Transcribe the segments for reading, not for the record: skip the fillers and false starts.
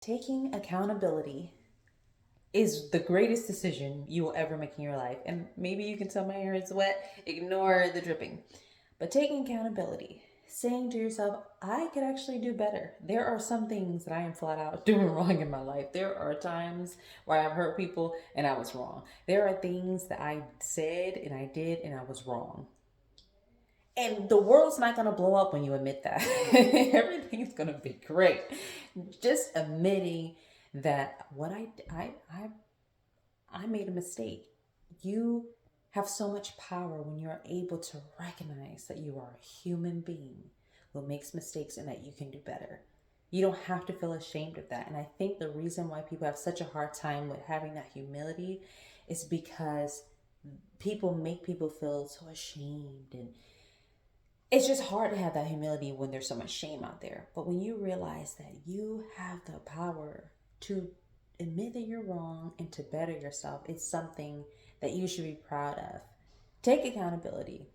Taking accountability is the greatest decision you will ever make in your life. And maybe you can tell my hair is wet, ignore the dripping. But taking accountability, saying to yourself, I could actually do better. There are some things that I am flat out doing wrong in my life. There are times where I've hurt people and I was wrong. There are things that I said and I did and I was wrong. And the world's not going to blow up when you admit that. Everything's going to be great. Just admitting that what I made a mistake. You have so much power when you're able to recognize that you are a human being who makes mistakes and that you can do better. You don't have to feel ashamed of that. And I think the reason why people have such a hard time with having that humility is because people make people feel so ashamed, and it's just hard to have that humility when there's so much shame out there. But when you realize that you have the power to admit that you're wrong and to better yourself, it's something that you should be proud of. Take accountability.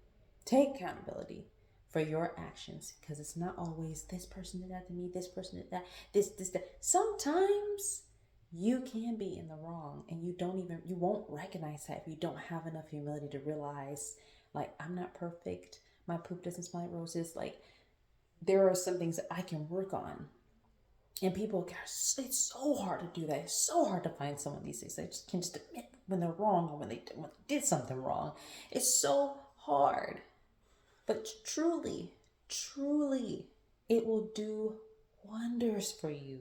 Take accountability for your actions, because it's not always this person did that to me, this person did that, this, that. Sometimes you can be in the wrong and you won't recognize that if you don't have enough humility to realize, like, I'm not perfect. My poop doesn't smell like roses. Like, there are some things that I can work on. And people, it's so hard to do that. It's so hard to find someone these days. They just can just admit when they're wrong or when they did something wrong. It's so hard. But truly, truly, it will do wonders for you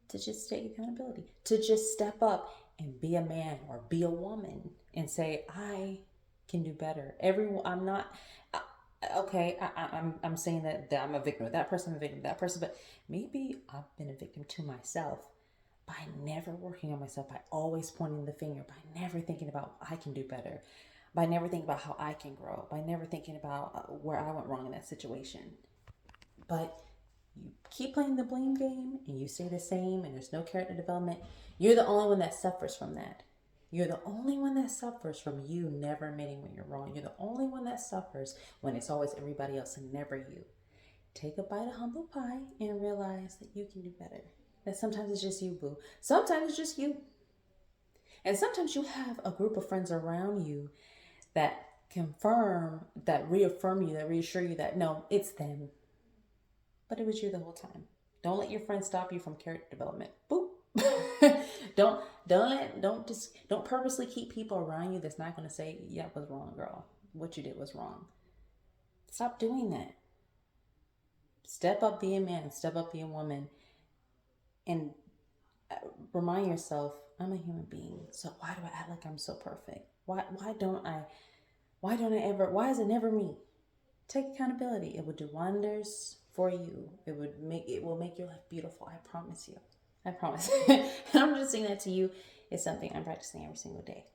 to just take accountability, to just step up and be a man or be a woman and say, I can do better. I'm not, okay, I'm saying that I'm a victim of that person, I'm a victim of that person, but maybe I've been a victim to myself by never working on myself, by always pointing the finger, by never thinking about I can do better, by never thinking about how I can grow, by never thinking about where I went wrong in that situation. But you keep playing the blame game and you stay the same and there's no character development, you're the only one that suffers from that. You're the only one that suffers from you never admitting when you're wrong. You're the only one that suffers when it's always everybody else and never you. Take a bite of humble pie and realize that you can do better. That sometimes it's just you, boo. Sometimes it's just you. And sometimes you have a group of friends around you that confirm, that reaffirm you, that reassure you that no, it's them. But it was you the whole time. Don't let your friends stop you from character development. Boop. Don't purposely keep people around you that's not going to say, yeah, it was wrong, girl. What you did was wrong. Stop doing that. Step up, be a man. Step up, be a woman. And remind yourself, I'm a human being. So why do I act like I'm so perfect? Why is it never me? Take accountability. It will do wonders for you. It will make your life beautiful. I promise you. I promise. And I'm just saying that to you. It's something I'm practicing every single day.